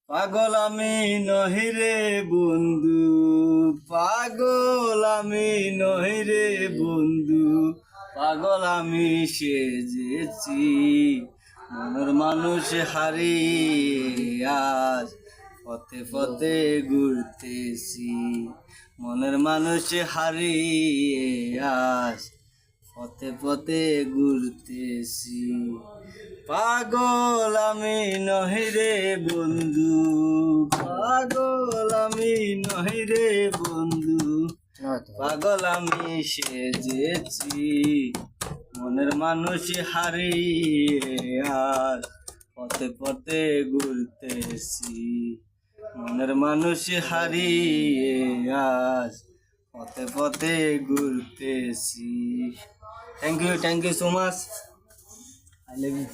পাগল আমি নহিরে বন্ধু, পাগল আমি নহিরে বন্ধু, পাগল আমি সেজেছি, মনের মানুষ হারিয়ে আজ পথে পথে ঘুরতেছি, মনের মানুষ হারিয়ে আজ পথে পথে ঘুরতেছি। পাগল আমি নহিরে বন্ধু, পাগল আমি নহিরে বন্ধু, পাগল আমি সেজেছি, মনের মানুষ হারিয়ে আজ পথে পথে ঘুরতেছি, মনের মানুষ হারিয়ে আজ পথে পথে ঘুরতেছি। Thank you so much. I love you.